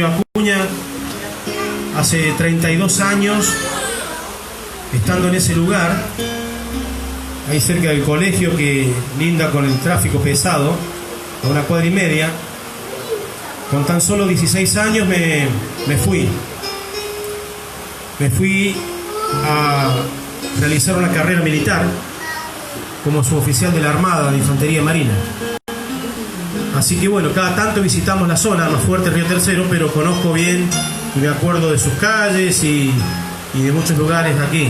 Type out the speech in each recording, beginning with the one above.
Acuña, hace 32 años, estando en ese lugar, ahí cerca del colegio que linda con el tráfico pesado, a una cuadra y media. Con tan solo 16 años me fui a realizar una carrera militar como suboficial de la Armada de Infantería Marina. Así que bueno, cada tanto visitamos la zona, más fuerte Río Tercero, pero conozco bien y me acuerdo de sus calles y de muchos lugares de aquí.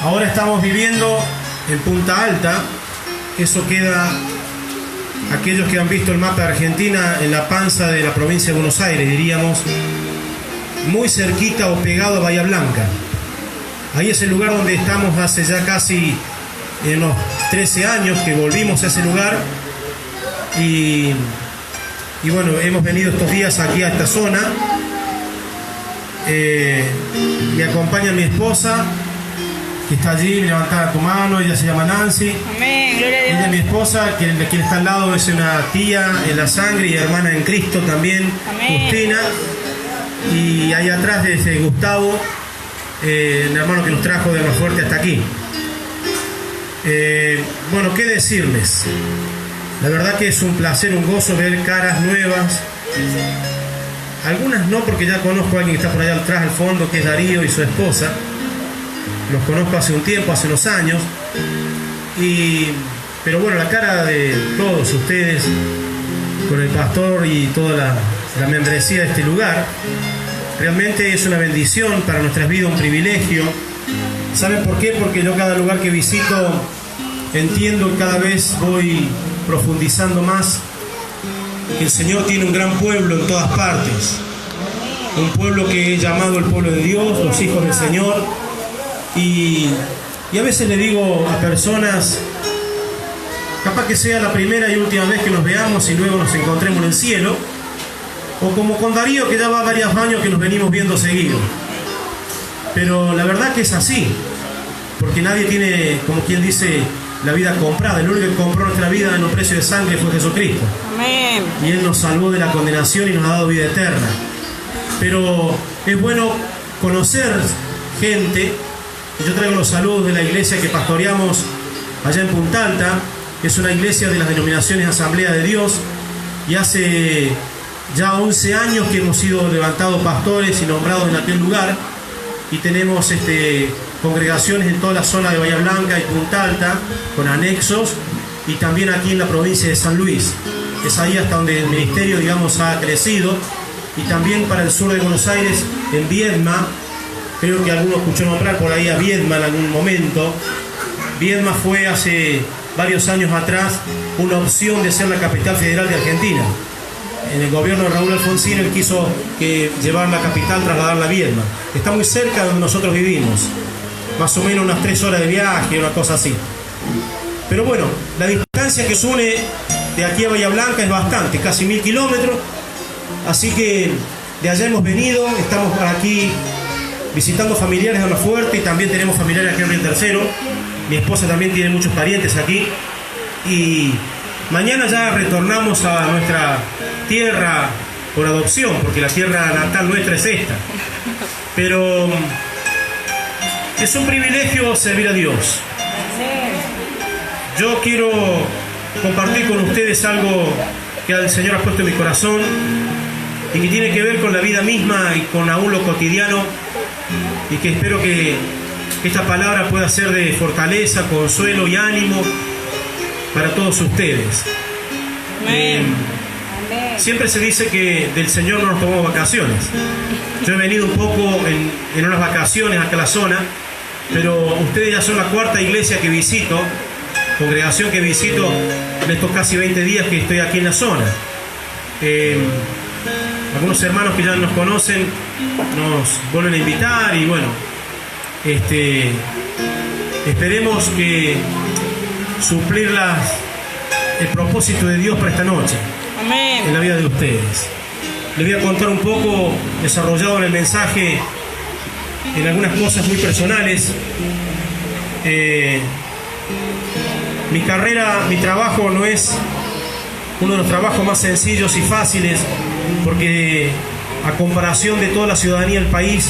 Ahora estamos viviendo en Punta Alta. Eso queda, aquellos que han visto el mapa de Argentina, en la panza de la provincia de Buenos Aires, diríamos, muy cerquita o pegado a Bahía Blanca. Ahí es el lugar donde estamos hace ya casi unos 13 años que volvimos a ese lugar. Y bueno, hemos venido estos días aquí a esta zona. Me acompaña mi esposa, que está allí, levantada tu mano. Ella se llama Nancy. Amén, gloria a Dios. Ella es mi esposa, quien está al lado es una tía en la sangre y hermana en Cristo también. Amén. Justina. Y ahí atrás es Gustavo, el hermano que nos trajo de Almafuerte hasta aquí. Bueno, ¿qué decirles? La verdad que es un placer, un gozo ver caras nuevas. Algunas no, porque ya conozco a alguien que está por allá atrás al fondo, que es Darío y su esposa. Los conozco hace un tiempo, hace unos años. Pero bueno, la cara de todos ustedes, con el pastor y toda la membresía de este lugar, realmente es una bendición para nuestras vidas, un privilegio. ¿Saben por qué? Porque yo cada lugar que visito entiendo y cada vez voy profundizando más que el Señor tiene un gran pueblo en todas partes, un pueblo que es llamado el pueblo de Dios, los hijos del Señor. Y a veces le digo a personas, capaz que sea la primera y última vez que nos veamos y luego nos encontremos en el cielo, o como con Darío, que ya va varios años que nos venimos viendo seguido. Pero la verdad que es así, porque nadie tiene, como quien dice, la vida comprada. El único que compró nuestra vida en un precio de sangre fue Jesucristo. Amén. Y Él nos salvó de la condenación y nos ha dado vida eterna. Pero es bueno conocer gente. Yo traigo los saludos de la iglesia que pastoreamos allá en Punta Alta. Es una iglesia de las denominaciones Asamblea de Dios. Y hace ya 11 años que hemos sido levantados pastores y nombrados en aquel lugar. Y tenemos congregaciones en toda la zona de Bahía Blanca y Punta Alta, con anexos, y también aquí en la provincia de San Luis. Es ahí hasta donde el ministerio, digamos, ha crecido. Y también para el sur de Buenos Aires, en Viedma. Creo que alguno escuchó nombrar por ahí a Viedma en algún momento. Viedma fue hace varios años atrás una opción de ser la capital federal de Argentina. En el gobierno de Raúl Alfonsín, él quiso llevar la capital, trasladarla a Viedma. Está muy cerca de donde nosotros vivimos, más o menos unas 3 horas de viaje, una cosa así. Pero bueno, la distancia que nos une de aquí a Bahía Blanca es bastante, casi 1000 kilómetros. Así que de allá hemos venido, estamos aquí visitando familiares de Almafuerte y también tenemos familiares aquí en Río Tercero. Mi esposa también tiene muchos parientes aquí. Y mañana ya retornamos a nuestra tierra por adopción, porque la tierra natal nuestra es esta. Pero es un privilegio servir a Dios. Yo quiero compartir con ustedes algo que el Señor ha puesto en mi corazón y que tiene que ver con la vida misma y con aún lo cotidiano, y que espero que esta palabra pueda ser de fortaleza, consuelo y ánimo para todos ustedes. Siempre se dice que del Señor no nos tomamos vacaciones. Yo he venido un poco en unas vacaciones acá a la zona, pero ustedes ya son la 4ª iglesia que visito, congregación que visito en estos casi 20 días que estoy aquí en la zona. Algunos hermanos que ya nos conocen nos vuelven a invitar y bueno, esperemos que suplir el propósito de Dios para esta noche. Amén. En la vida de ustedes. Les voy a contar un poco, desarrollado en el mensaje, en algunas cosas muy personales. Mi carrera, mi trabajo no es uno de los trabajos más sencillos y fáciles porque a comparación de toda la ciudadanía del país,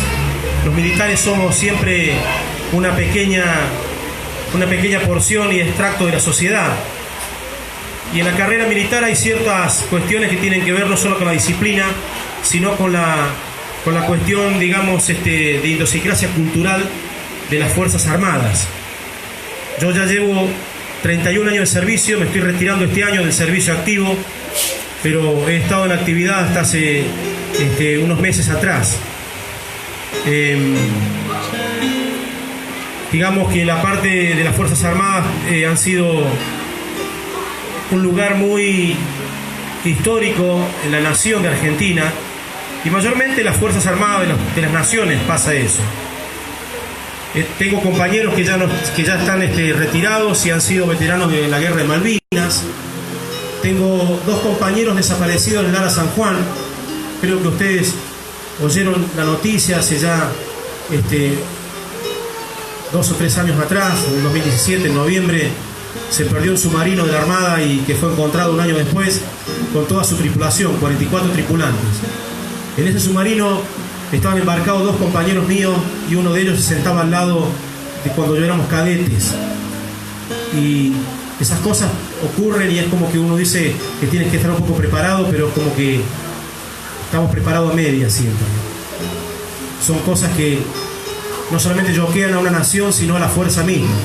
los militares somos siempre una pequeña porción y extracto de la sociedad. Y en la carrera militar hay ciertas cuestiones que tienen que ver no solo con la disciplina, sino con la cuestión, digamos, de idiosincrasia cultural de las Fuerzas Armadas. Yo ya llevo 31 años de servicio, me estoy retirando este año del servicio activo, pero he estado en actividad hasta hace unos meses atrás. Digamos que la parte de las Fuerzas Armadas han sido un lugar muy histórico en la nación de Argentina, y mayormente las Fuerzas Armadas de las naciones pasa eso. Tengo compañeros que ya están retirados y han sido veteranos de la Guerra de Malvinas. Tengo 2 compañeros desaparecidos en Lara San Juan. Creo que ustedes oyeron la noticia hace ya 2 o 3 años atrás, en 2017, en noviembre, se perdió un submarino de la Armada y que fue encontrado un año después con toda su tripulación, 44 tripulantes. En ese submarino estaban embarcados 2 compañeros míos y uno de ellos se sentaba al lado de cuando yo éramos cadetes. Y esas cosas ocurren y es como que uno dice que tienes que estar un poco preparado, pero como que estamos preparados a medias siempre. Son cosas que no solamente choquean a una nación, sino a la fuerza misma.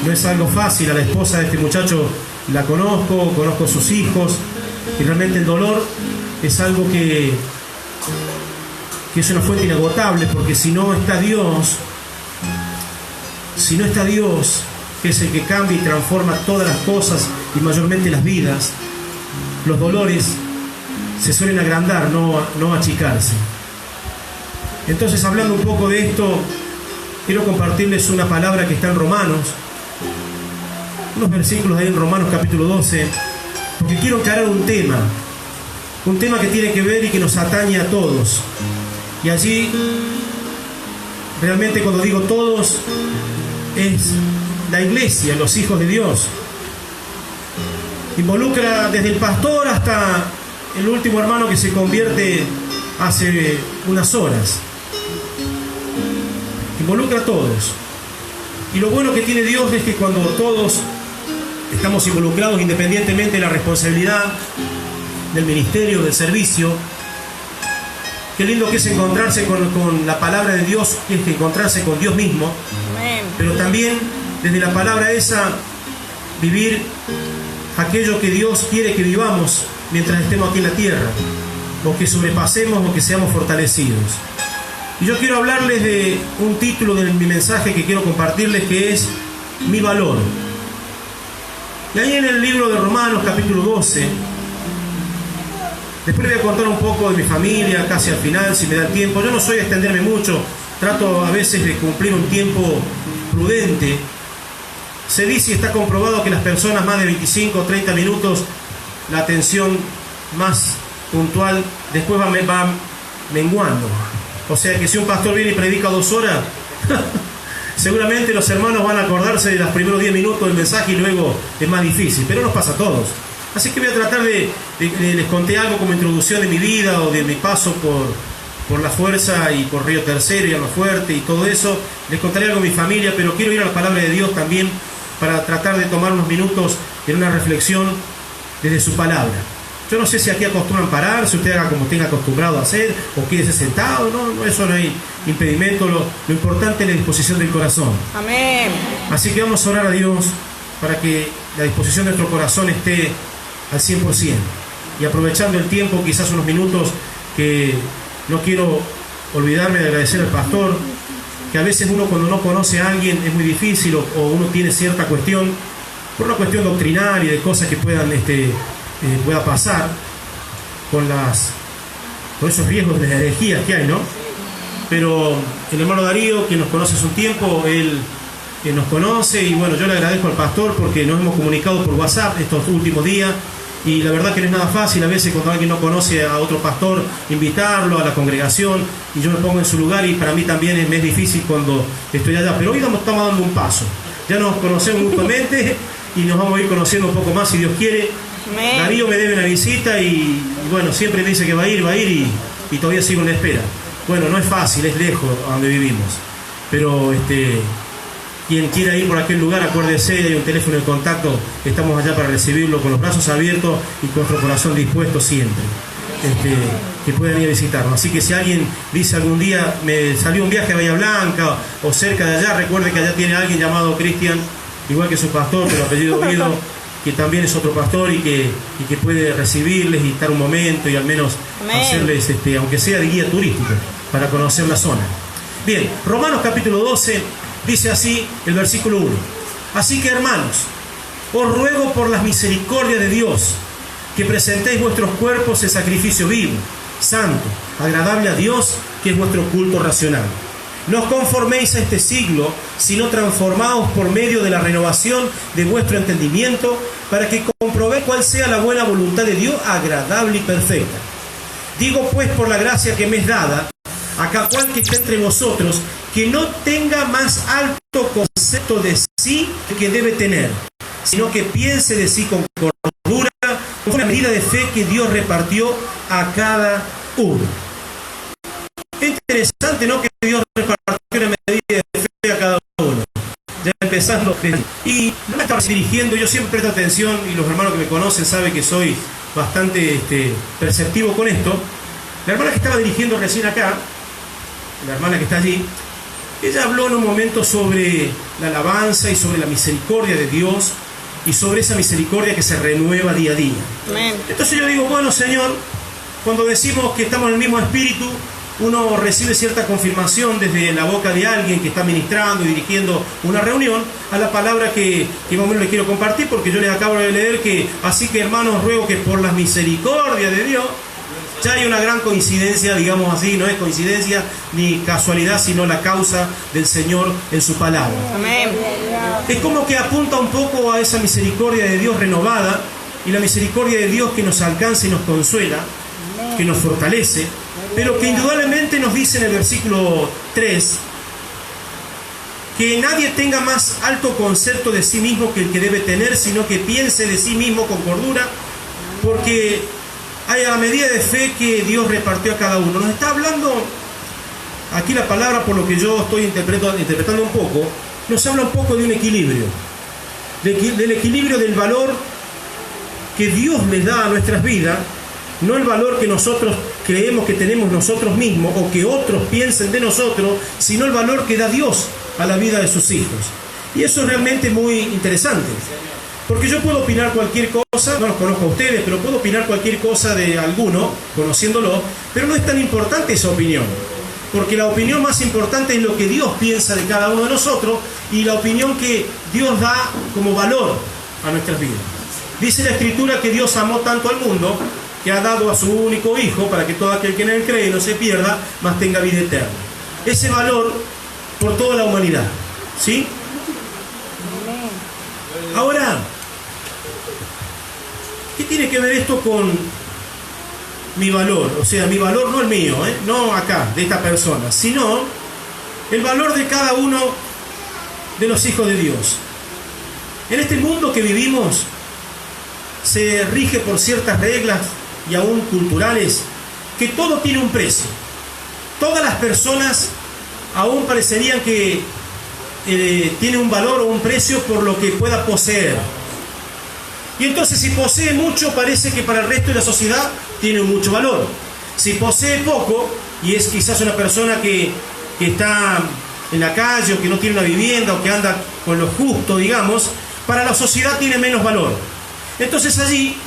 No es algo fácil. A la esposa de este muchacho la conozco a sus hijos, y realmente el dolor es algo que es una fuente inagotable, porque si no está Dios, que es el que cambia y transforma todas las cosas y mayormente las vidas, los dolores se suelen agrandar, no achicarse. Entonces, hablando un poco de esto, quiero compartirles una palabra que está en Romanos, unos versículos ahí en Romanos capítulo 12, porque quiero encarar un tema que tiene que ver y que nos atañe a todos. Y allí, realmente cuando digo todos, es la iglesia, los hijos de Dios. Involucra desde el pastor hasta el último hermano que se convierte hace unas horas. Involucra a todos. Y lo bueno que tiene Dios es que cuando todos estamos involucrados, independientemente de la responsabilidad del ministerio, del servicio, qué lindo que es encontrarse con la palabra de Dios, que es encontrarse con Dios mismo. Amén. Pero también desde la palabra esa vivir aquello que Dios quiere que vivamos mientras estemos aquí en la tierra, o que sobrepasemos o que seamos fortalecidos. Y yo quiero hablarles de un título de mi mensaje que quiero compartirles, que es Mi valor. Y ahí en el libro de Romanos capítulo 12, después les voy a contar un poco de mi familia casi al final, si me da el tiempo. Yo no soy de extenderme mucho, trato a veces de cumplir un tiempo prudente. Se dice y está comprobado que las personas más de 25 o 30 minutos, la atención más puntual después va menguando. O sea que si un pastor viene y predica 2 horas, seguramente los hermanos van a acordarse de los primeros 10 minutos del mensaje y luego es más difícil, pero nos pasa a todos. Así que voy a tratar les conté algo como introducción de mi vida o de mi paso por la fuerza y por Río Tercero y Almafuerte y todo eso. Les contaré algo de mi familia, pero quiero ir a la palabra de Dios también para tratar de tomar unos minutos en una reflexión desde su palabra. Yo no sé si aquí acostumbran parar, si usted haga como tenga acostumbrado a hacer, o quédese sentado, no, eso no hay impedimento, lo importante es la disposición del corazón. Amén. Así que vamos a orar a Dios para que la disposición de nuestro corazón esté al 100%. Y aprovechando el tiempo, quizás unos minutos, que no quiero olvidarme de agradecer al pastor, que a veces uno cuando no conoce a alguien es muy difícil, o uno tiene cierta cuestión, por una cuestión doctrinaria y de cosas que pueda pasar con esos riesgos de las herejías que hay, ¿no? Pero el hermano Darío, que nos conoce hace un tiempo, él nos conoce, y bueno, yo le agradezco al pastor porque nos hemos comunicado por WhatsApp estos últimos días, y la verdad que no es nada fácil a veces cuando alguien no conoce a otro pastor, invitarlo a la congregación, y yo me pongo en su lugar, y para mí también es difícil cuando estoy allá, pero hoy estamos dando un paso, ya nos conocemos mutuamente y nos vamos a ir conociendo un poco más si Dios quiere. Amén. Darío me debe una visita y bueno, siempre me dice que va a ir y todavía sigo en la espera. Bueno, no es fácil, es lejos a donde vivimos. Pero quien quiera ir por aquel lugar, acuérdese, hay un teléfono de contacto, estamos allá para recibirlo con los brazos abiertos y con nuestro corazón dispuesto siempre. Que puedan ir a visitarnos. Así que si alguien dice algún día, me salió un viaje a Bahía Blanca o cerca de allá, recuerde que allá tiene alguien llamado Cristian, igual que su pastor, pero apellido Guido, que también es otro pastor y que puede recibirles y estar un momento y al menos Amén. hacerles, aunque sea de guía turístico, para conocer la zona. Bien, Romanos capítulo 12 dice así el versículo 1. Así que, hermanos, os ruego por las misericordias de Dios que presentéis vuestros cuerpos en sacrificio vivo, santo, agradable a Dios, que es vuestro culto racional. No os conforméis a este siglo, sino transformaos por medio de la renovación de vuestro entendimiento, para que comprobéis cuál sea la buena voluntad de Dios, agradable y perfecta. Digo pues, por la gracia que me es dada, a cada cual que esté entre vosotros, que no tenga más alto concepto de sí que debe tener, sino que piense de sí con cordura, con la medida de fe que Dios repartió a cada uno. Es interesante, ¿no?, que Dios repartió una medida de fe a cada uno. Ya empezando. Y no me estaba dirigiendo, yo siempre presto atención, y los hermanos que me conocen saben que soy bastante perceptivo con esto. La hermana que estaba dirigiendo recién acá, la hermana que está allí, ella habló en un momento sobre la alabanza y sobre la misericordia de Dios y sobre esa misericordia que se renueva día a día. Amén. Entonces yo digo, bueno, Señor, cuando decimos que estamos en el mismo espíritu, uno recibe cierta confirmación desde la boca de alguien que está ministrando y dirigiendo una reunión a la palabra que más o menos le quiero compartir, porque yo les acabo de leer que, así que, hermanos, ruego que por las misericordias de Dios. Ya hay una gran coincidencia, digamos así, no es coincidencia ni casualidad, sino la causa del Señor en su palabra. Amén. Es como que apunta un poco a esa misericordia de Dios renovada y la misericordia de Dios que nos alcanza y nos consuela, que nos fortalece, pero que indudablemente nos dice en el versículo 3 que nadie tenga más alto concepto de sí mismo que el que debe tener, sino que piense de sí mismo con cordura, porque hay a la medida de fe que Dios repartió a cada uno. Nos está hablando aquí la palabra, por lo que yo estoy interpretando un poco, nos habla un poco de un equilibrio, del equilibrio del valor que Dios les da a nuestras vidas, no el valor que nosotros creemos que tenemos nosotros mismos o que otros piensen de nosotros, sino el valor que da Dios a la vida de sus hijos. Y eso es realmente muy interesante. Porque yo puedo opinar cualquier cosa, no los conozco a ustedes, pero puedo opinar cualquier cosa de alguno, conociéndolo, pero no es tan importante esa opinión. Porque la opinión más importante es lo que Dios piensa de cada uno de nosotros y la opinión que Dios da como valor a nuestras vidas. Dice la Escritura que Dios amó tanto al mundo que ha dado a su único Hijo para que todo aquel que en él cree no se pierda, mas tenga vida eterna. Ese valor por toda la humanidad. ¿Sí? Ahora, ¿qué tiene que ver esto con mi valor? O sea, mi valor no el mío, no acá, de esta persona, sino el valor de cada uno de los hijos de Dios. En este mundo que vivimos se rige por ciertas reglas y aún culturales, que todo tiene un precio. Todas las personas aún parecerían que tiene un valor o un precio por lo que pueda poseer. Y entonces, si posee mucho, parece que para el resto de la sociedad tiene mucho valor. Si posee poco, y es quizás una persona que está en la calle, o que no tiene una vivienda, o que anda con lo justo, digamos, para la sociedad tiene menos valor. Entonces allí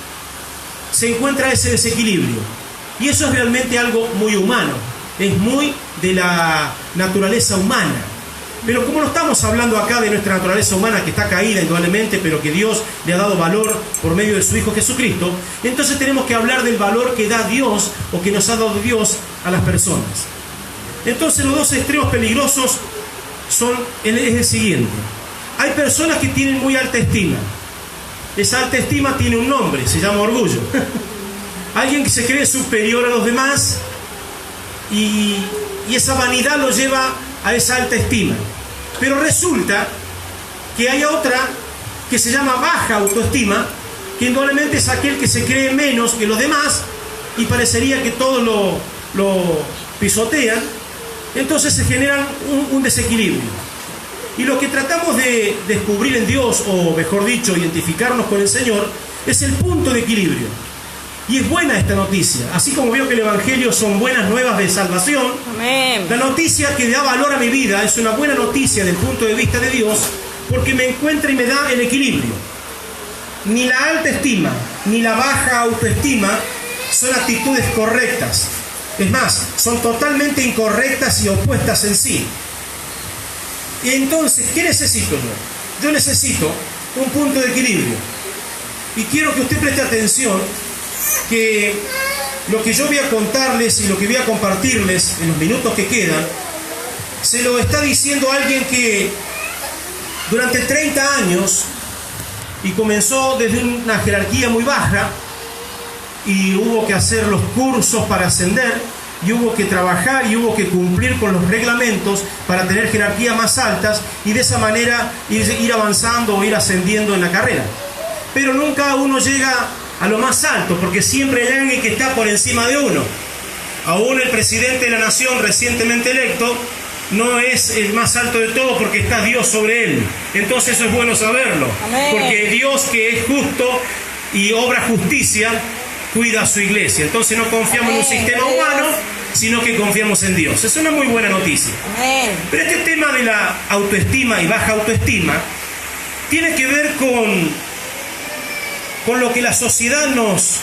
se encuentra ese desequilibrio. Y eso es realmente algo muy humano. Es muy de la naturaleza humana. Pero como no estamos hablando acá de nuestra naturaleza humana que está caída indudablemente, pero que Dios le ha dado valor por medio de su Hijo Jesucristo, entonces tenemos que hablar del valor que da Dios o que nos ha dado Dios a las personas. Entonces los dos extremos peligrosos es el siguiente. Hay personas que tienen muy alta estima. Esa alta estima tiene un nombre, se llama orgullo. Alguien que se cree superior a los demás y esa vanidad lo lleva a esa alta estima. Pero resulta que hay otra que se llama baja autoestima, que indudablemente es aquel que se cree menos que los demás y parecería que todos lo pisotean. Entonces se genera un desequilibrio. Y lo que tratamos de descubrir en Dios, o mejor dicho, identificarnos con el Señor, es el punto de equilibrio. Y es buena esta noticia. Así como veo que el Evangelio son buenas nuevas de salvación, Amén. la noticia que da valor a mi vida es una buena noticia desde el punto de vista de Dios, porque me encuentra y me da el equilibrio. Ni la alta estima, ni la baja autoestima son actitudes correctas. Es más, son totalmente incorrectas y opuestas en sí. Y entonces, ¿qué necesito yo? Yo necesito un punto de equilibrio. Y quiero que usted preste atención que lo que yo voy a contarles y lo que voy a compartirles en los minutos que quedan, se lo está diciendo alguien que durante 30 años, y comenzó desde una jerarquía muy baja, y hubo que hacer los cursos para ascender, y hubo que trabajar y hubo que cumplir con los reglamentos para tener jerarquías más altas y de esa manera ir avanzando o ir ascendiendo en la carrera. Pero nunca uno llega a lo más alto, porque siempre hay alguien que está por encima de uno. Aún el presidente de la nación recientemente electo no es el más alto de todos, porque está Dios sobre él. Entonces eso es bueno saberlo. Amén. Porque Dios, que es justo y obra justicia, cuida a su iglesia. Entonces no confiamos en un sistema humano, sino que confiamos en Dios. Es una muy buena noticia. Amén. Pero este tema de la autoestima y baja autoestima tiene que ver con lo que la sociedad nos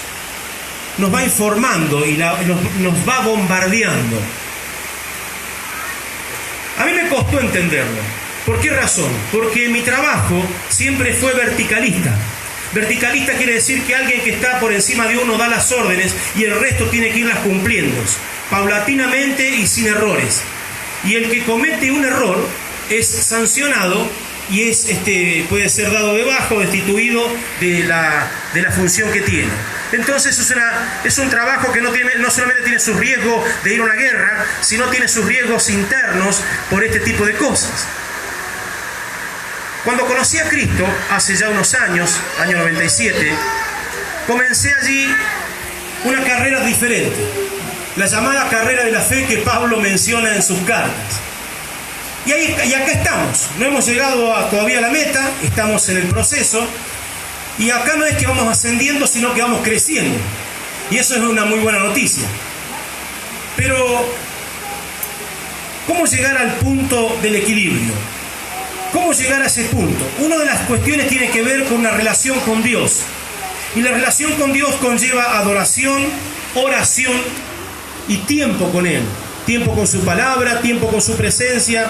va informando y nos va bombardeando. A mí me costó entenderlo. ¿Por qué razón? Porque mi trabajo siempre fue verticalista. Verticalista quiere decir que alguien que está por encima de uno da las órdenes y el resto tiene que irlas cumpliendo, paulatinamente y sin errores. Y el que comete un error es sancionado y puede ser dado de baja o destituido de la función que tiene. Entonces es un trabajo que no solamente tiene sus riesgos de ir a una guerra, sino tiene sus riesgos internos por este tipo de cosas. Cuando conocí a Cristo, hace ya unos años, año 97, comencé allí una carrera diferente, la llamada carrera de la fe que Pablo menciona en sus cartas. Y acá estamos, no hemos llegado todavía a la meta, estamos en el proceso, y acá no es que vamos ascendiendo, sino que vamos creciendo. Y eso es una muy buena noticia. Pero, ¿cómo llegar al punto del equilibrio? ¿Cómo llegar a ese punto? Una de las cuestiones tiene que ver con una relación con Dios. Y la relación con Dios conlleva adoración, oración y tiempo con Él. Tiempo con su palabra, tiempo con su presencia,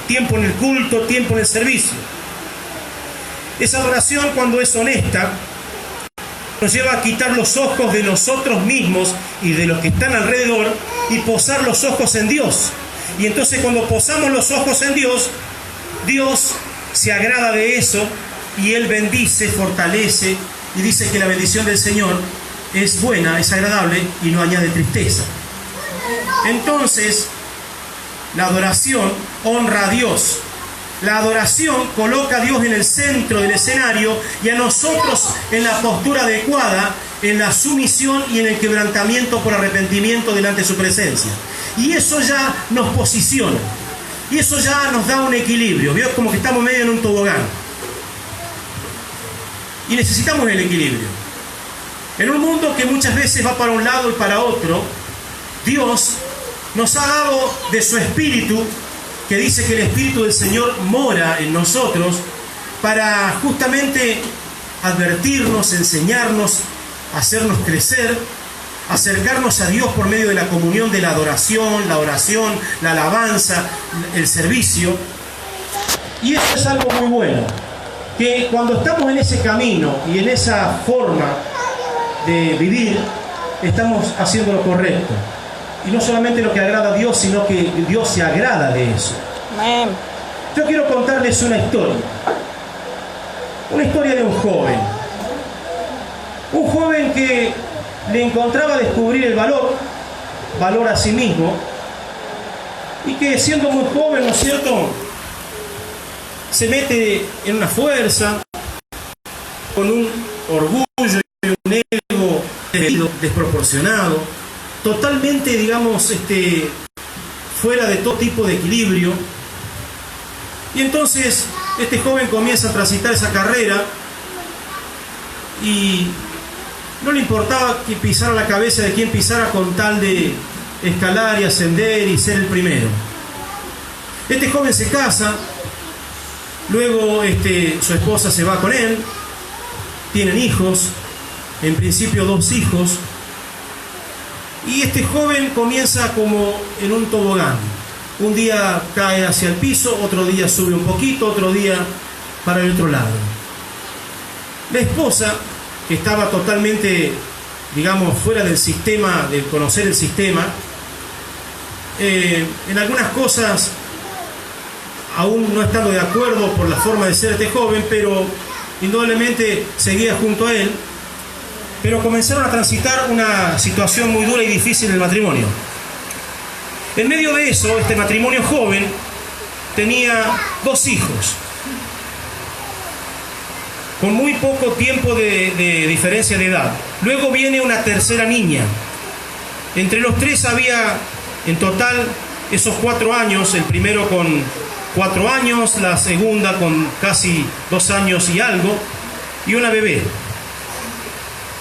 tiempo en el culto, tiempo en el servicio. Esa adoración, cuando es honesta, nos lleva a quitar los ojos de nosotros mismos y de los que están alrededor y posar los ojos en Dios. Y entonces cuando posamos los ojos en Dios, Dios se agrada de eso y Él bendice, fortalece y dice que la bendición del Señor es buena, es agradable y no añade tristeza. Entonces, la adoración honra a Dios. La adoración coloca a Dios en el centro del escenario y a nosotros en la postura adecuada, en la sumisión y en el quebrantamiento por arrepentimiento delante de su presencia. Y eso ya nos posiciona. Y eso ya nos da un equilibrio. ¿Vio? Como que estamos medio en un tobogán. Y necesitamos el equilibrio. En un mundo que muchas veces va para un lado y para otro, Dios nos ha dado de su Espíritu, que dice que el Espíritu del Señor mora en nosotros, para justamente advertirnos, enseñarnos, hacernos crecer, acercarnos a Dios por medio de la comunión de la adoración, la oración, la alabanza, el servicio. Y eso es algo muy bueno, que cuando estamos en ese camino y en esa forma de vivir, estamos haciendo lo correcto. Y no solamente lo que agrada a Dios, sino que Dios se agrada de eso. Amén. Yo quiero contarles una historia. Una historia de un joven. Un joven que le encontraba descubrir el valor a sí mismo, y que siendo muy joven, ¿no es cierto?, se mete en una fuerza, con un orgullo, desproporcionado, totalmente, digamos, fuera de todo tipo de equilibrio. Y entonces este joven comienza a transitar esa carrera y no le importaba que pisara la cabeza de quien pisara con tal de escalar y ascender y ser el primero. Este joven se casa, luego su esposa se va con él, tienen hijos, en principio 2 hijos, y este joven comienza como en un tobogán. Un día cae hacia el piso, otro día sube un poquito, otro día para el otro lado. La esposa, que estaba totalmente, digamos, fuera del sistema, de conocer el sistema, en algunas cosas, aún no estando de acuerdo por la forma de ser este joven, pero indudablemente seguía junto a él, pero comenzaron a transitar una situación muy dura y difícil en el matrimonio. En medio de eso, este matrimonio joven tenía 2 hijos, con muy poco tiempo de diferencia de edad. Luego viene una tercera niña. Entre los 3 había en total esos 4 años, el primero con 4 años, la segunda con casi 2 años y algo, y una bebé.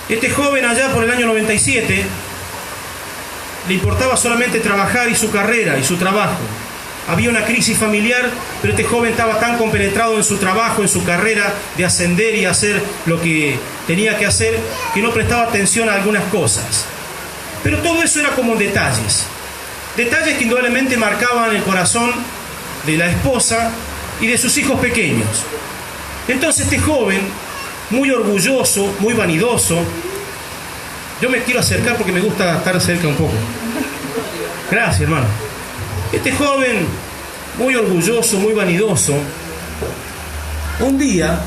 Este joven allá por el año 97 le importaba solamente trabajar y su carrera y su trabajo. Había una crisis familiar, pero este joven estaba tan compenetrado en su trabajo, en su carrera, de ascender y hacer lo que tenía que hacer, que no prestaba atención a algunas cosas. Pero todo eso era como detalles. Detalles que indudablemente marcaban el corazón de la esposa y de sus hijos pequeños. Entonces este joven, muy orgulloso, muy vanidoso, yo me quiero acercar porque me gusta estar cerca un poco. Gracias, hermano. Este joven, muy orgulloso, muy vanidoso, un día,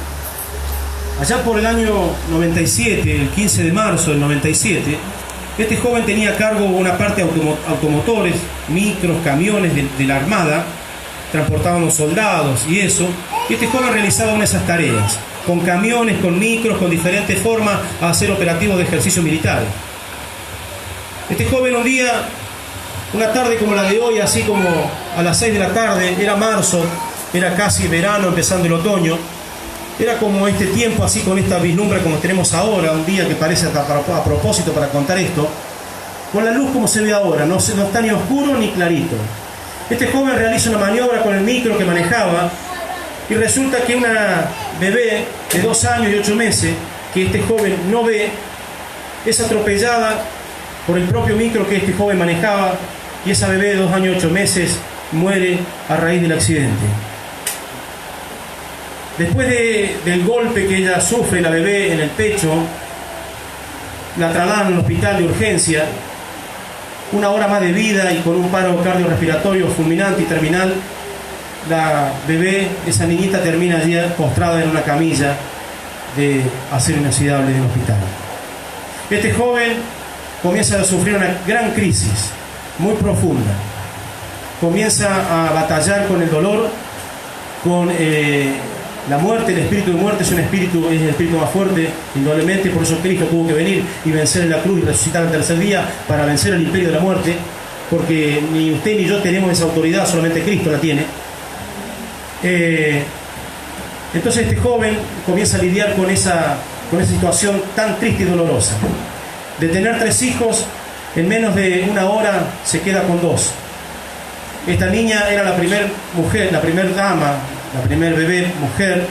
allá por el año 97, el 15 de marzo del 97, este joven tenía a cargo una parte de automotores, micros, camiones de la Armada, transportábamos soldados y eso, y este joven realizaba una de esas tareas, con camiones, con micros, con diferentes formas a hacer operativos de ejercicio militar. Este joven un día, una tarde como la de hoy, así como a las 6 de la tarde, era marzo, era casi verano, empezando el otoño, era como este tiempo así con esta vislumbra como tenemos ahora, un día que parece a propósito para contar esto, con la luz como se ve ahora, no está ni oscuro ni clarito. Este joven realiza una maniobra con el micro que manejaba y resulta que una bebé de 2 años y 8 meses, que este joven no ve, es atropellada por el propio micro que este joven manejaba, y esa bebé de 2 años y 8 meses muere a raíz del accidente. Después del golpe que ella sufre, la bebé en el pecho, la trasladan al hospital de urgencia, 1 hora más de vida y con un paro cardiorrespiratorio fulminante y terminal. La bebé, esa niñita, termina allí postrada en una camilla de acero inoxidable del hospital. Este joven comienza a sufrir una gran crisis, muy profunda. Comienza a batallar con el dolor, con la muerte. El espíritu de muerte es el espíritu más fuerte, indudablemente. Por eso Cristo tuvo que venir y vencer en la cruz y resucitar al tercer día para vencer el imperio de la muerte, porque ni usted ni yo tenemos esa autoridad, solamente Cristo la tiene. Entonces este joven comienza a lidiar con esa situación tan triste y dolorosa. De tener 3 hijos, en menos de 1 hora se queda con 2. Esta niña era la primera mujer, la primera dama, la primer bebé mujer,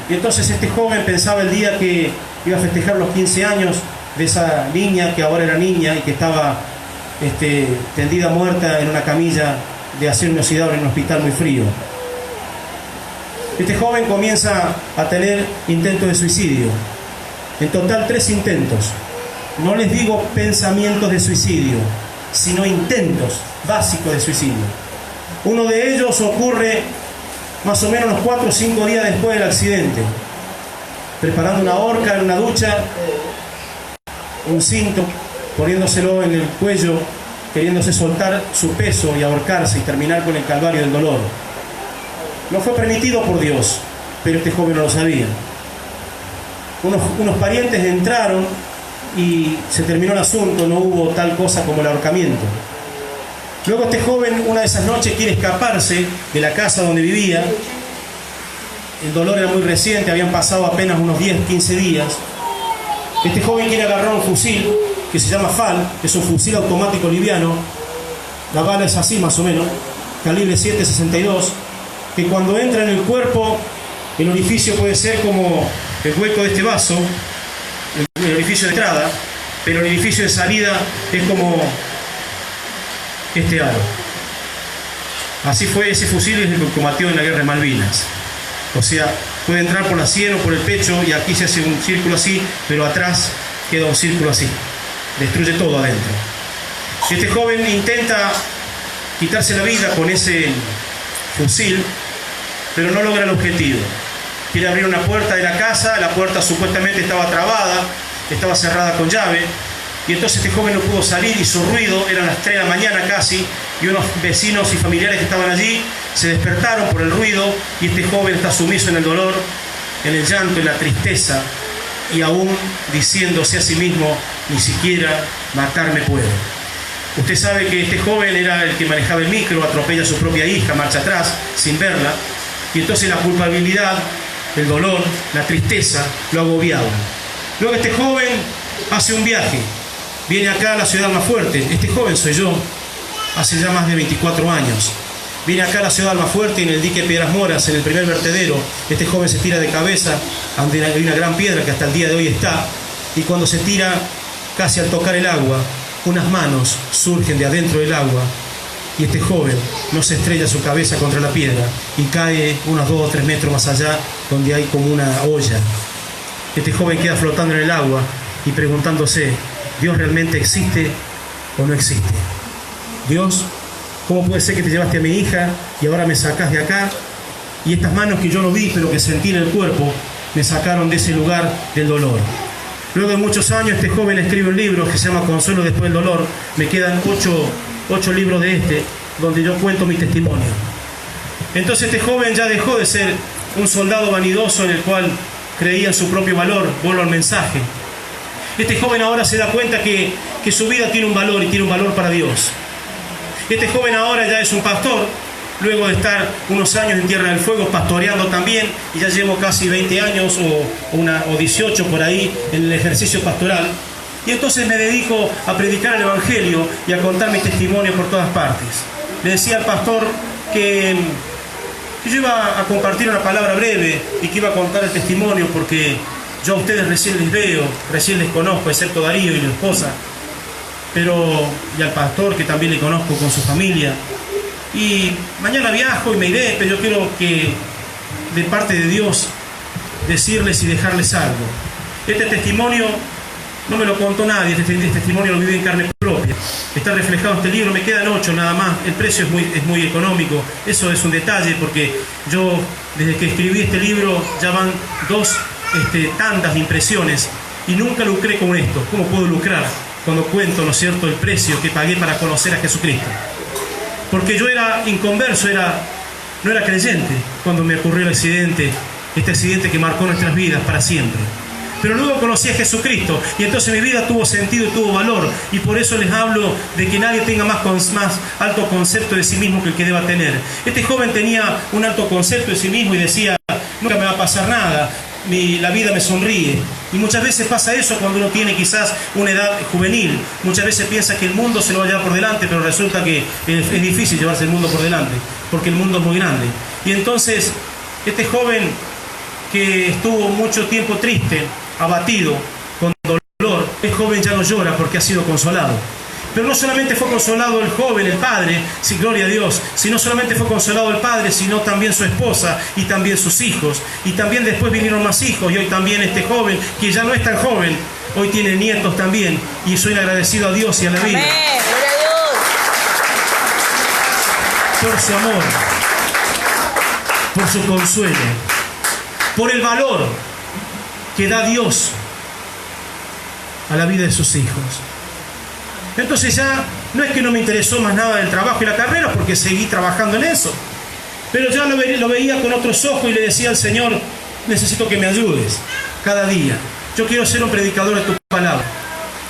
y entonces este joven pensaba el día que iba a festejar los 15 años de esa niña, que ahora era niña y que estaba tendida muerta en una camilla de acero inoxidable en un hospital muy frío. Este joven comienza a tener intentos de suicidio, en total 3 intentos. No les digo pensamientos de suicidio, sino intentos básicos de suicidio. Uno de ellos ocurre más o menos unos 4 o 5 días después del accidente, preparando una horca en una ducha, un cinto, poniéndoselo en el cuello, queriéndose soltar su peso y ahorcarse y terminar con el calvario del dolor. No fue permitido por Dios, pero este joven no lo sabía. Unos parientes entraron y se terminó el asunto, no hubo tal cosa como el ahorcamiento. Luego este joven una de esas noches quiere escaparse de la casa donde vivía. El dolor era muy reciente, habían pasado apenas unos 10, 15 días. Este joven quiere agarrar un fusil que se llama FAL, que es un fusil automático liviano. La bala es así más o menos, calibre 7.62, que cuando entra en el cuerpo, el orificio puede ser como el hueco de este vaso, el orificio de entrada, pero el orificio de salida es como este aro. Así fue, ese fusil es el que combatió en la guerra de Malvinas. O sea, puede entrar por la sien o por el pecho y aquí se hace un círculo así, pero atrás queda un círculo así. Destruye todo adentro. Este joven intenta quitarse la vida con ese fusil, pero no logra el objetivo. Quiere abrir una puerta de la casa, la puerta supuestamente estaba trabada, estaba cerrada con llave, y entonces este joven no pudo salir, hizo ruido, eran las 3 de la mañana casi, y unos vecinos y familiares que estaban allí se despertaron por el ruido, y este joven está sumiso en el dolor, en el llanto, en la tristeza, y aún diciéndose a sí mismo, ni siquiera matarme puedo. Usted sabe que este joven era el que manejaba el micro, atropella a su propia hija, marcha atrás, sin verla, y entonces la culpabilidad, el dolor, la tristeza, lo agobiaban. Luego este joven hace un viaje, viene acá a la ciudad de Almafuerte. Este joven soy yo, hace ya más de 24 años. Viene acá a la ciudad de Almafuerte, en el dique Piedras Moras, en el primer vertedero. Este joven se tira de cabeza, donde hay una gran piedra que hasta el día de hoy está, y cuando se tira, casi al tocar el agua, unas manos surgen de adentro del agua, y este joven no se estrella su cabeza contra la piedra y cae unos 2 o 3 metros más allá, donde hay como una olla. Este joven queda flotando en el agua y preguntándose, ¿Dios realmente existe o no existe? Dios, ¿cómo puede ser que te llevaste a mi hija y ahora me sacás de acá? Y estas manos que yo no vi pero que sentí en el cuerpo me sacaron de ese lugar del dolor. Luego de muchos años este joven escribe un libro que se llama Consuelo después del dolor. Me quedan 8 libros de este, donde yo cuento mi testimonio. Entonces este joven ya dejó de ser un soldado vanidoso en el cual creía en su propio valor. Vuelvo al mensaje. Este joven ahora se da cuenta que su vida tiene un valor y tiene un valor para Dios. Este joven ahora ya es un pastor, luego de estar unos años en Tierra del Fuego pastoreando también, y ya llevo casi 20 años o 18 por ahí en el ejercicio pastoral. Y entonces me dedico a predicar el Evangelio y a contar mi testimonio por todas partes. Le decía al pastor que yo iba a compartir una palabra breve y que iba a contar el testimonio porque yo a ustedes recién les veo, recién les conozco, excepto Darío y la esposa, y al pastor que también le conozco con su familia. Y mañana viajo y me iré, pero yo quiero que de parte de Dios decirles y dejarles algo. Este testimonio no me lo contó nadie, este testimonio lo viví en carne propia. Está reflejado en este libro, me quedan 8 nada más, el precio es muy económico. Eso es un detalle porque yo desde que escribí este libro ya van 2 tandas de impresiones y nunca lucré con esto. ¿Cómo puedo lucrar cuando cuento, ¿no es cierto?, el precio que pagué para conocer a Jesucristo? Porque yo era inconverso, no era creyente cuando me ocurrió el accidente, este accidente que marcó nuestras vidas para siempre. Pero luego conocí a Jesucristo y entonces mi vida tuvo sentido y tuvo valor, y por eso les hablo de que nadie tenga más alto concepto de sí mismo que el que deba tener. Este joven tenía un alto concepto de sí mismo y decía, nunca me va a pasar nada, la vida me sonríe. Y muchas veces pasa eso cuando uno tiene quizás una edad juvenil. Muchas veces piensa que el mundo se lo va a llevar por delante, pero resulta que es difícil llevarse el mundo por delante, porque el mundo es muy grande. Y entonces este joven que estuvo mucho tiempo triste, abatido, con dolor, el joven ya no llora porque ha sido consolado. Pero no solamente fue consolado el joven, el padre, sí, gloria a Dios, sino solamente fue consolado el padre, sino también su esposa y también sus hijos. Y también después vinieron más hijos, y hoy también este joven, que ya no es tan joven, hoy tiene nietos también. Y soy agradecido a Dios y a la vida. Amén, gloria a Dios. Por su amor, por su consuelo, por el valor que da Dios a la vida de sus hijos. Entonces ya no es que no me interesó más nada del trabajo y la carrera, porque seguí trabajando en eso, pero ya lo veía con otros ojos y le decía al Señor, necesito que me ayudes cada día. Yo quiero ser un predicador de tu palabra.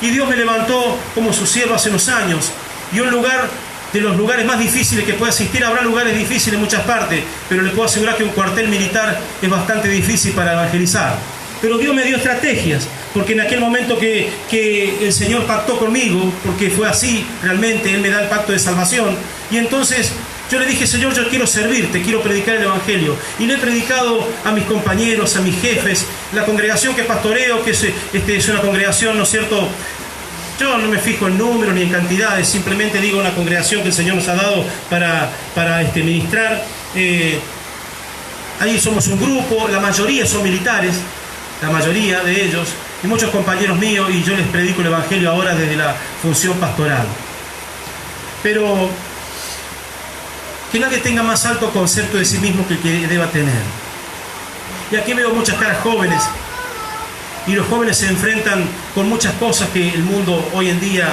Y Dios me levantó como su siervo hace unos años. Y un lugar, de los lugares más difíciles que pueda asistir, habrá lugares difíciles en muchas partes, pero le puedo asegurar que un cuartel militar es bastante difícil para evangelizar. Pero Dios me dio estrategias, porque en aquel momento que el Señor pactó conmigo, porque fue así realmente, Él me da el pacto de salvación, y entonces yo le dije: Señor, yo quiero servirte, quiero predicar el Evangelio. Y le he predicado a mis compañeros, a mis jefes, la congregación que pastoreo, que es una congregación, ¿no es cierto? Yo no me fijo en números ni en cantidades, simplemente digo una congregación que el Señor nos ha dado para ministrar. Ahí somos un grupo, la mayoría son militares, la mayoría de ellos, y muchos compañeros míos, y yo les predico el Evangelio ahora desde la función pastoral. Pero que nadie tenga más alto concepto de sí mismo que el que deba tener. Y aquí veo muchas caras jóvenes, y los jóvenes se enfrentan con muchas cosas que el mundo hoy en día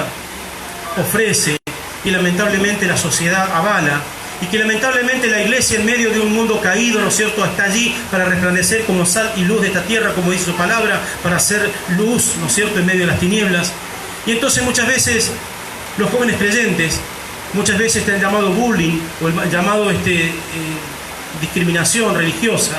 ofrece, y lamentablemente la sociedad avala, y que lamentablemente la iglesia, en medio de un mundo caído, ¿no es cierto?, está allí para resplandecer como sal y luz de esta tierra, como dice su palabra, para hacer luz, ¿no es cierto?, en medio de las tinieblas. Y entonces muchas veces los jóvenes creyentes, muchas veces están llamado bullying, o el llamado discriminación religiosa,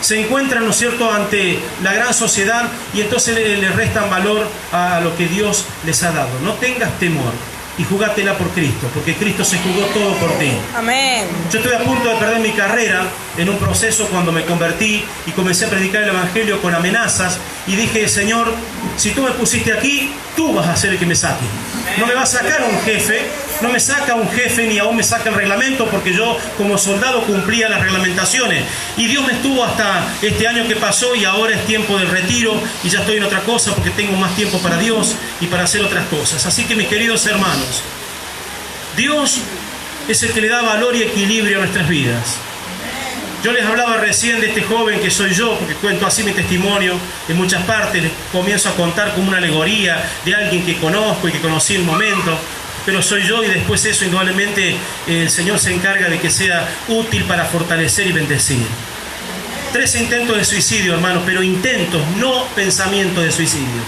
se encuentran, ¿no es cierto?, ante la gran sociedad, y entonces le restan valor a lo que Dios les ha dado. No tengas temor y jugátela por Cristo, porque Cristo se jugó todo por ti. Amén. Yo estuve a punto de perder mi carrera en un proceso cuando me convertí y comencé a predicar el Evangelio con amenazas, y dije: Señor, si tú me pusiste aquí, tú vas a ser el que me saque. No me va a sacar un jefe, no me saca un jefe, ni aún me saca el reglamento, porque yo como soldado cumplía las reglamentaciones. Y Dios me estuvo hasta este año que pasó, y ahora es tiempo del retiro, y ya estoy en otra cosa porque tengo más tiempo para Dios y para hacer otras cosas. Así que, mis queridos hermanos, Dios es el que le da valor y equilibrio a nuestras vidas. Yo les hablaba recién de este joven que soy yo, porque cuento así mi testimonio en muchas partes. Les comienzo a contar como una alegoría de alguien que conozco y que conocí en un momento, pero soy yo, y después eso indudablemente el Señor se encarga de que sea útil para fortalecer y bendecir. 3 intentos de suicidio, hermanos, pero intentos, no pensamientos de suicidio.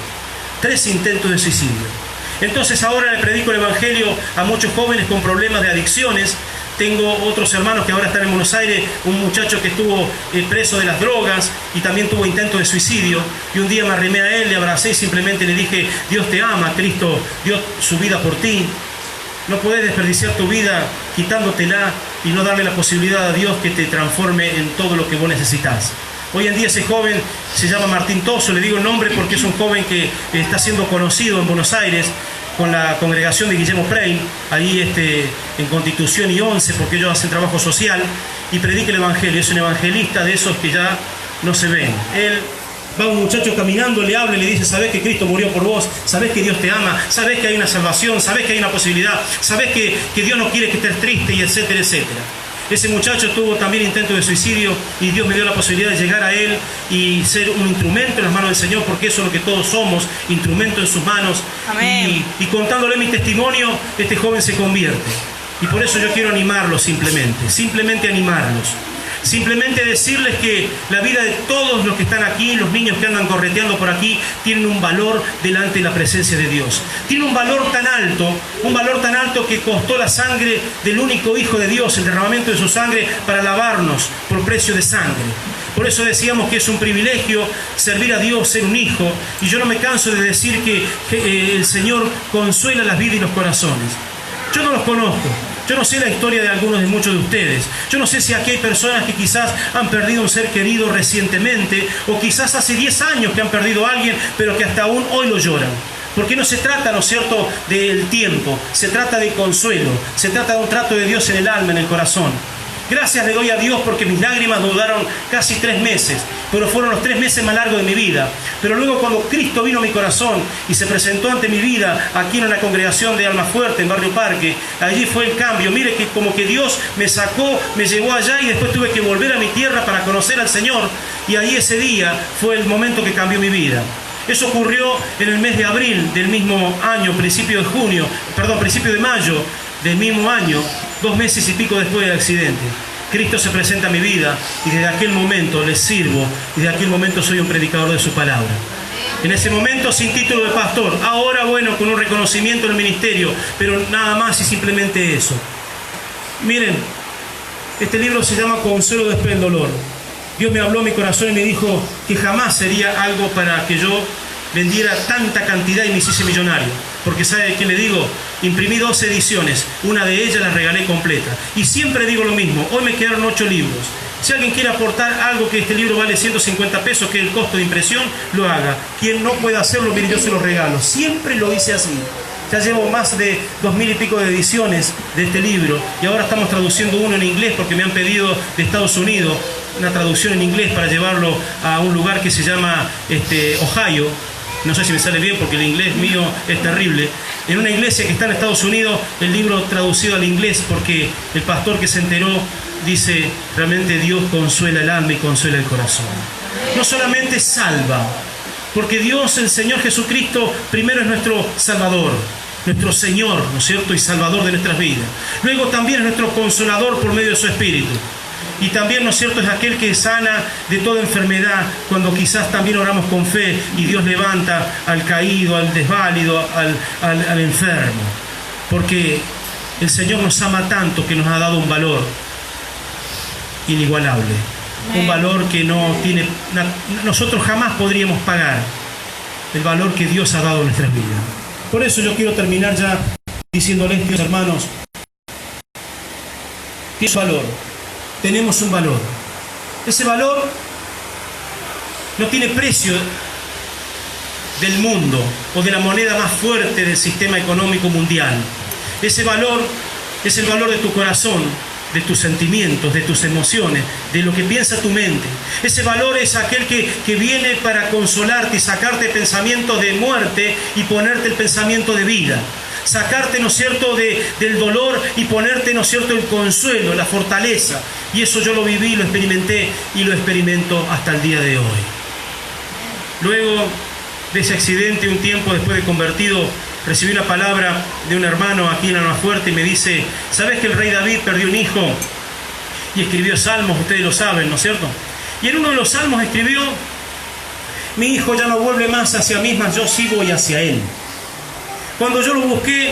3 intentos de suicidio. Entonces ahora le predico el Evangelio a muchos jóvenes con problemas de adicciones. Tengo otros hermanos que ahora están en Buenos Aires, un muchacho que estuvo preso de las drogas y también tuvo intento de suicidio, y un día me arrimé a él, le abracé y simplemente le dije: Dios te ama, Cristo dio su vida por ti. No podés desperdiciar tu vida quitándotela y no darle la posibilidad a Dios que te transforme en todo lo que vos necesitas. Hoy en día ese joven se llama Martín Toso, le digo el nombre porque es un joven que está siendo conocido en Buenos Aires con la congregación de Guillermo Frey, ahí en Constitución y 11, porque ellos hacen trabajo social, y predica el Evangelio. Es un evangelista de esos que ya no se ven. Él va a un muchacho caminando, le habla y le dice: sabés que Cristo murió por vos, sabés que Dios te ama, sabés que hay una salvación, sabés que hay una posibilidad, sabés que Dios no quiere que estés triste, y etcétera, etcétera. Ese muchacho tuvo también intento de suicidio, y Dios me dio la posibilidad de llegar a él y ser un instrumento en las manos del Señor, porque eso es lo que todos somos, instrumento en sus manos. Amén. Y contándole mi testimonio, este joven se convierte. Y por eso yo quiero animarlos, simplemente animarlos. Simplemente decirles que la vida de todos los que están aquí, los niños que andan correteando por aquí, tienen un valor delante de la presencia de Dios. Tiene un valor tan alto que costó la sangre del único Hijo de Dios, el derramamiento de su sangre para lavarnos por precio de sangre. Por eso decíamos que es un privilegio servir a Dios, ser un hijo, y yo no me canso de decir que el Señor consuela las vidas y los corazones. Yo no los conozco. Yo no sé la historia de muchos de ustedes. Yo no sé si aquí hay personas que quizás han perdido un ser querido recientemente, o quizás hace 10 años que han perdido a alguien, pero que hasta aún hoy lo lloran. Porque no se trata, ¿no es cierto?, del tiempo, se trata de consuelo, se trata de un trato de Dios en el alma, en el corazón. Gracias le doy a Dios porque mis lágrimas duraron casi 3 meses, pero fueron los 3 meses más largos de mi vida. Pero luego, cuando Cristo vino a mi corazón y se presentó ante mi vida aquí en una congregación de Almafuerte, en Barrio Parque, allí fue el cambio. Mire que como que Dios me sacó, me llevó allá, y después tuve que volver a mi tierra para conocer al Señor, y ahí ese día fue el momento que cambió mi vida. Eso ocurrió en el mes de abril del mismo año, principio de mayo del mismo año, 2 meses y pico después del accidente. Cristo se presenta a mi vida, y desde aquel momento les sirvo, y desde aquel momento soy un predicador de su palabra. En ese momento sin título de pastor, ahora bueno, con un reconocimiento en el ministerio, pero nada más y simplemente eso. Miren, este libro se llama Consuelo después del dolor. Dios me habló a mi corazón y me dijo que jamás sería algo para que yo vendiera tanta cantidad y me hiciese millonario. Porque ¿sabe de qué le digo? Imprimí 12 ediciones, una de ellas la regalé completa. Y siempre digo lo mismo, hoy me quedaron 8 libros. Si alguien quiere aportar algo, que este libro vale 150 pesos, que es el costo de impresión, lo haga. Quien no pueda hacerlo, mire, yo se lo regalo. Siempre lo hice así. Ya llevo más de 2000 y pico de ediciones de este libro y ahora estamos traduciendo uno en inglés porque me han pedido de Estados Unidos una traducción en inglés para llevarlo a un lugar que se llama Ohio. No sé si me sale bien porque el inglés mío es terrible. En una iglesia que está en Estados Unidos, el libro traducido al inglés porque el pastor que se enteró dice, realmente Dios consuela el alma y consuela el corazón. No solamente salva, porque Dios, el Señor Jesucristo, primero es nuestro Salvador, nuestro Señor, ¿no es cierto?, y Salvador de nuestras vidas. Luego también es nuestro Consolador por medio de su Espíritu. Y también, ¿no es cierto?, es aquel que sana de toda enfermedad cuando quizás también oramos con fe y Dios levanta al caído, al desválido, al enfermo. Porque el Señor nos ama tanto que nos ha dado un valor inigualable. Un valor que no tiene, nosotros jamás podríamos pagar el valor que Dios ha dado en nuestras vidas. Por eso yo quiero terminar ya diciéndoles, queridos hermanos, tiene valor. Tenemos un valor. Ese valor no tiene precio del mundo o de la moneda más fuerte del sistema económico mundial. Ese valor es el valor de tu corazón, de tus sentimientos, de tus emociones, de lo que piensa tu mente. Ese valor es aquel que viene para consolarte y sacarte pensamientos de muerte y ponerte el pensamiento de vida. Sacarte, ¿no es cierto?, del dolor y ponerte, ¿no es cierto?, el consuelo, la fortaleza. Y eso yo lo viví, lo experimenté y lo experimento hasta el día de hoy. Luego de ese accidente, un tiempo después de convertido, recibí una palabra de un hermano aquí en Almafuerte y me dice, ¿sabes que el rey David perdió un hijo y escribió salmos? Ustedes lo saben, ¿no es cierto? Y en uno de los salmos escribió, mi hijo ya no vuelve más hacia mí, mas yo sí voy hacia él. Cuando yo lo busqué,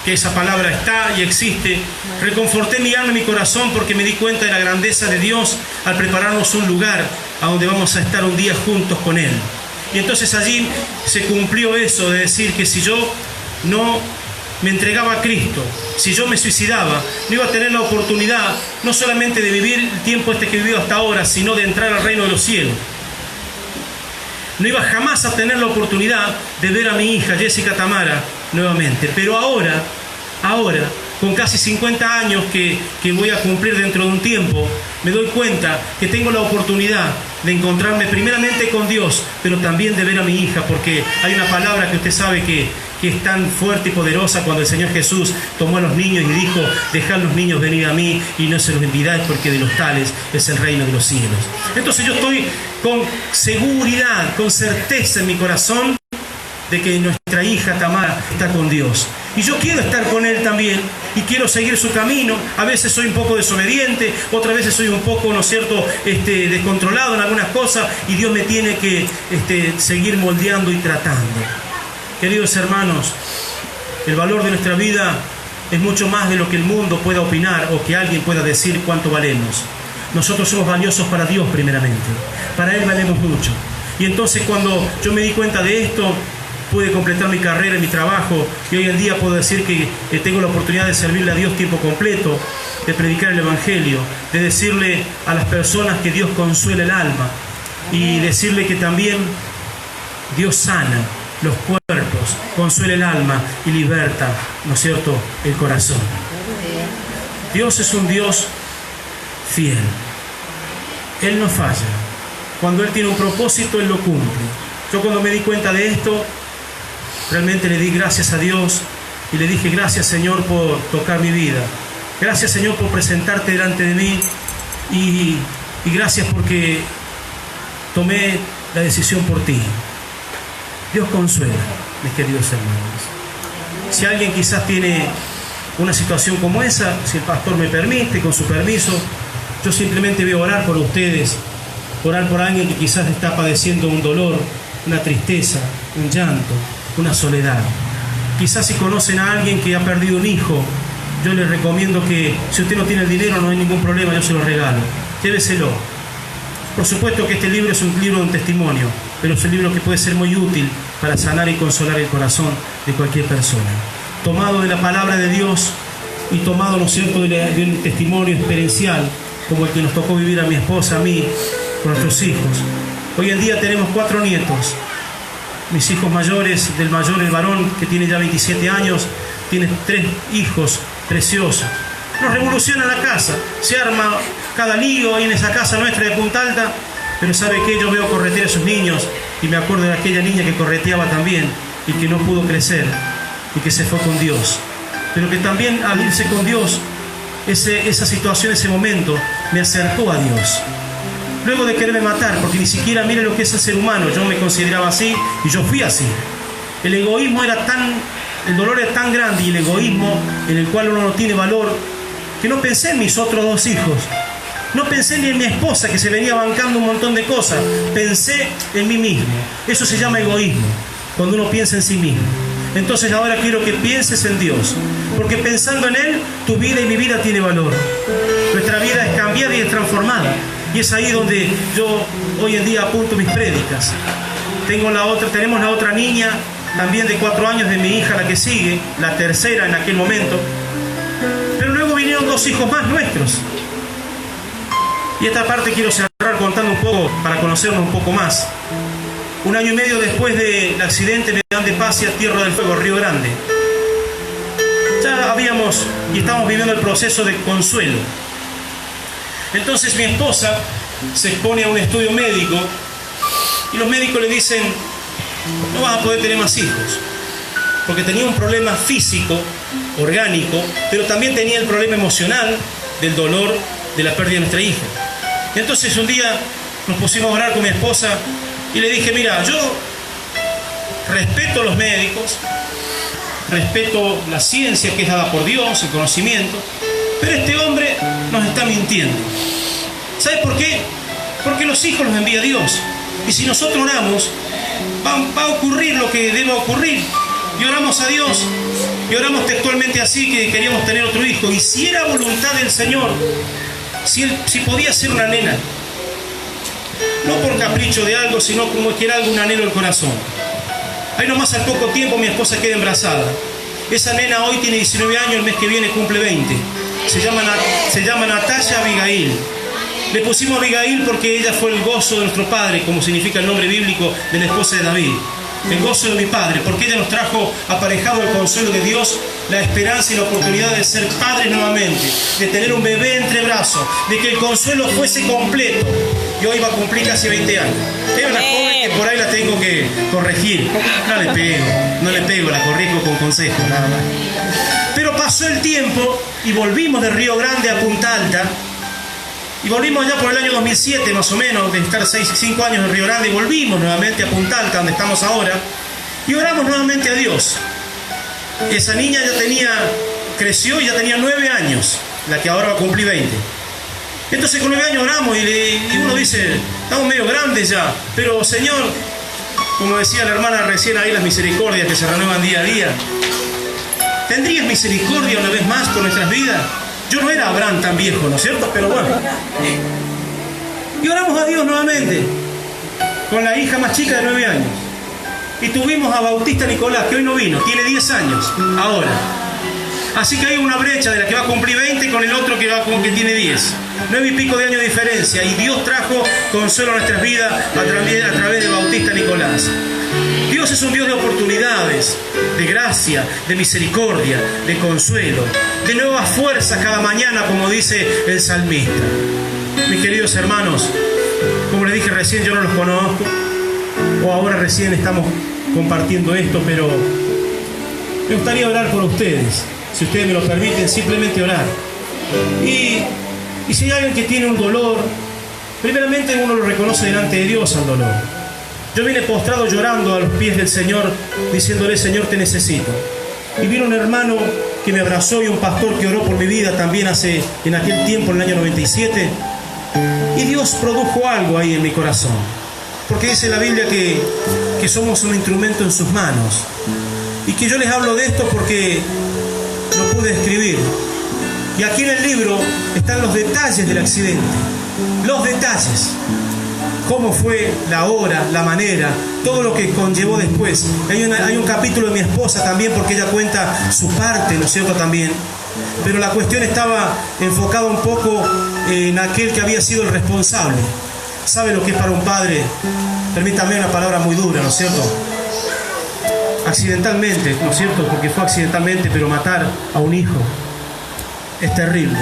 que esa palabra está y existe, reconforté mi alma y mi corazón porque me di cuenta de la grandeza de Dios al prepararnos un lugar a donde vamos a estar un día juntos con Él. Y entonces allí se cumplió eso de decir que si yo no me entregaba a Cristo, si yo me suicidaba, no iba a tener la oportunidad no solamente de vivir el tiempo que he vivido hasta ahora, sino de entrar al reino de los cielos. No iba jamás a tener la oportunidad de ver a mi hija Jessica Tamara nuevamente. Pero ahora, con casi 50 años que voy a cumplir dentro de un tiempo, me doy cuenta que tengo la oportunidad de encontrarme primeramente con Dios, pero también de ver a mi hija, porque hay una palabra que usted sabe que es tan fuerte y poderosa cuando el Señor Jesús tomó a los niños y dijo, dejad los niños venir a mí y no se los envidáis porque de los tales es el reino de los cielos. Entonces yo estoy con seguridad, con certeza en mi corazón de que nuestra hija Tamara está con Dios. Y yo quiero estar con Él también y quiero seguir su camino. A veces soy un poco desobediente, otras veces soy un poco, ¿no es cierto?, descontrolado en algunas cosas y Dios me tiene que seguir moldeando y tratando. Queridos hermanos, el valor de nuestra vida es mucho más de lo que el mundo pueda opinar o que alguien pueda decir cuánto valemos. Nosotros somos valiosos para Dios primeramente, para Él valemos mucho. Y entonces cuando yo me di cuenta de esto, pude completar mi carrera y mi trabajo y hoy en día puedo decir que tengo la oportunidad de servirle a Dios tiempo completo, de predicar el Evangelio, de decirle a las personas que Dios consuela el alma y decirle que también Dios sana los cuerpos, consuela el alma y liberta, ¿no es cierto?, el corazón. Dios es un Dios fiel. Él no falla. Cuando Él tiene un propósito, Él lo cumple. Yo cuando me di cuenta de esto, realmente le di gracias a Dios y le dije, gracias Señor por tocar mi vida. Gracias Señor por presentarte delante de mí y gracias porque tomé la decisión por ti. Dios consuela, mis queridos hermanos. Si alguien quizás tiene una situación como esa, si el pastor me permite, con su permiso, yo simplemente voy a orar por ustedes, orar por alguien que quizás está padeciendo un dolor una tristeza, un llanto, una soledad. Quizás si conocen a alguien que ha perdido un hijo, yo les recomiendo que si usted no tiene el dinero no hay ningún problema, yo se lo regalo. Lléveselo. Por supuesto que este libro es un libro de un testimonio, pero es un libro que puede ser muy útil para sanar y consolar el corazón de cualquier persona. Tomado de la palabra de Dios y tomado, ¿no es cierto?, de un testimonio experiencial como el que nos tocó vivir a mi esposa, a mí, con nuestros hijos. Hoy en día tenemos 4 nietos. Mis hijos mayores, del mayor, el varón, que tiene ya 27 años, tiene 3 hijos preciosos. Nos revoluciona la casa, se arma cada lío ahí en esa casa nuestra de Punta Alta, pero ¿sabe qué? Yo veo corretear a esos niños y me acuerdo de aquella niña que correteaba también y que no pudo crecer y que se fue con Dios. Pero que también al irse con Dios, esa situación, ese momento, me acercó a Dios. Luego de quererme matar, porque ni siquiera mire lo que es el ser humano, yo me consideraba así y yo fui así. El egoísmo el dolor era tan grande y el egoísmo en el cual uno no tiene valor, que no pensé en mis otros 2 hijos, no pensé ni en mi esposa que se venía bancando un montón de cosas, pensé en mí mismo. Eso se llama egoísmo, cuando uno piensa en sí mismo. Entonces ahora quiero que pienses en Dios, porque pensando en Él, tu vida y mi vida tiene valor. Nuestra vida es cambiada y es transformada. Y es ahí donde yo hoy en día apunto mis prédicas. Tenemos la otra niña, también de 4 años, de mi hija, la que sigue, la tercera en aquel momento. Pero luego vinieron 2 hijos más nuestros. Y esta parte quiero cerrar contando un poco, para conocernos un poco más. 1 año y medio después del accidente me dan de paz a Tierra del Fuego, Río Grande. Ya habíamos y estábamos viviendo el proceso de consuelo. Entonces mi esposa se expone a un estudio médico y los médicos le dicen: no vas a poder tener más hijos, porque tenía un problema físico, orgánico, pero también tenía el problema emocional del dolor de la pérdida de nuestra hija. Entonces un día nos pusimos a orar con mi esposa y le dije: mira, yo respeto a los médicos, respeto la ciencia que es dada por Dios, el conocimiento, pero este hombre nos está mintiendo. ¿Sabe por qué? Porque los hijos los envía Dios. Y si nosotros oramos, va a ocurrir lo que deba ocurrir. Y oramos a Dios, y oramos textualmente así, que queríamos tener otro hijo. Y si era voluntad del Señor, si podía ser una nena, no por capricho de algo, sino como que era algún anhelo del corazón. Ahí nomás al poco tiempo mi esposa queda embarazada. Esa nena hoy tiene 19 años, el mes que viene cumple 20. Se llama Natalia Abigail. Le pusimos Abigail porque ella fue el gozo de nuestro padre, como significa el nombre bíblico de la esposa de David. El gozo de mi padre, porque ella nos trajo aparejado el consuelo de Dios, la esperanza y la oportunidad de ser padres nuevamente, de tener un bebé entre brazos, de que el consuelo fuese completo. Y hoy va a cumplir casi 20 años. Es una joven que por ahí la tengo que corregir. No le pego, la corrijo con consejos, nada más. Pero pasó el tiempo y volvimos de Río Grande a Punta Alta. Y volvimos ya por el año 2007, más o menos, de estar 5 años en Río Grande, y volvimos nuevamente a Punta Alta, donde estamos ahora, y oramos nuevamente a Dios. Esa niña creció y ya tenía 9 años, la que ahora va a cumplir 20. Entonces con 9 años oramos y uno dice: estamos medio grandes ya, pero Señor, como decía la hermana recién ahí, las misericordias que se renuevan día a día, ¿tendrías misericordia una vez más por nuestras vidas? Yo no era Abraham tan viejo, ¿no es cierto? Pero bueno. Y oramos a Dios nuevamente, con la hija más chica de 9 años. Y tuvimos a Bautista Nicolás, que hoy no vino, tiene 10 años, ahora. Así que hay una brecha de la que va a cumplir 20 con el otro que tiene 10. 9 y pico de años de diferencia. Y Dios trajo consuelo a nuestras vidas a través de Bautista Nicolás. Dios es un Dios de oportunidades, de gracia, de misericordia, de consuelo, de nuevas fuerzas cada mañana, como dice el salmista. Mis queridos hermanos, como les dije recién, yo no los conozco, o ahora recién estamos compartiendo esto, pero me gustaría orar por ustedes, si ustedes me lo permiten, simplemente orar. Y si hay alguien que tiene un dolor, primeramente uno lo reconoce delante de Dios al dolor. Yo vine postrado llorando a los pies del Señor, diciéndole: Señor, te necesito. Y vino un hermano que me abrazó y un pastor que oró por mi vida también en aquel tiempo, en el año 97. Y Dios produjo algo ahí en mi corazón. porque dice la Biblia que somos un instrumento en sus manos. Y que yo les hablo de esto porque lo pude escribir. Y aquí en el libro están los detalles del accidente. Los detalles. Cómo fue la hora, la manera, todo lo que conllevó después. Hay un capítulo de mi esposa también, porque ella cuenta su parte, ¿no es cierto?, también. Pero la cuestión estaba enfocada un poco en aquel que había sido el responsable. ¿Sabe lo que es para un padre? Permítame una palabra muy dura, ¿no es cierto? Accidentalmente, ¿no es cierto? Porque fue accidentalmente, pero matar a un hijo es terrible.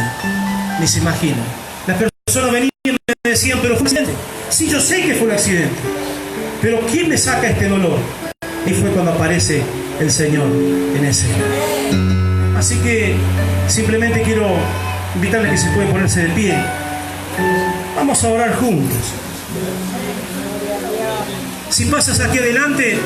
Ni se imagina. Las personas venían y me decían, pero fue un accidente. Sí, yo sé que fue un accidente, pero ¿quién me saca este dolor? Y fue cuando aparece el Señor en ese. Así que simplemente quiero invitarles que se pueden ponerse de pie. Vamos a orar juntos. Si pasas aquí adelante,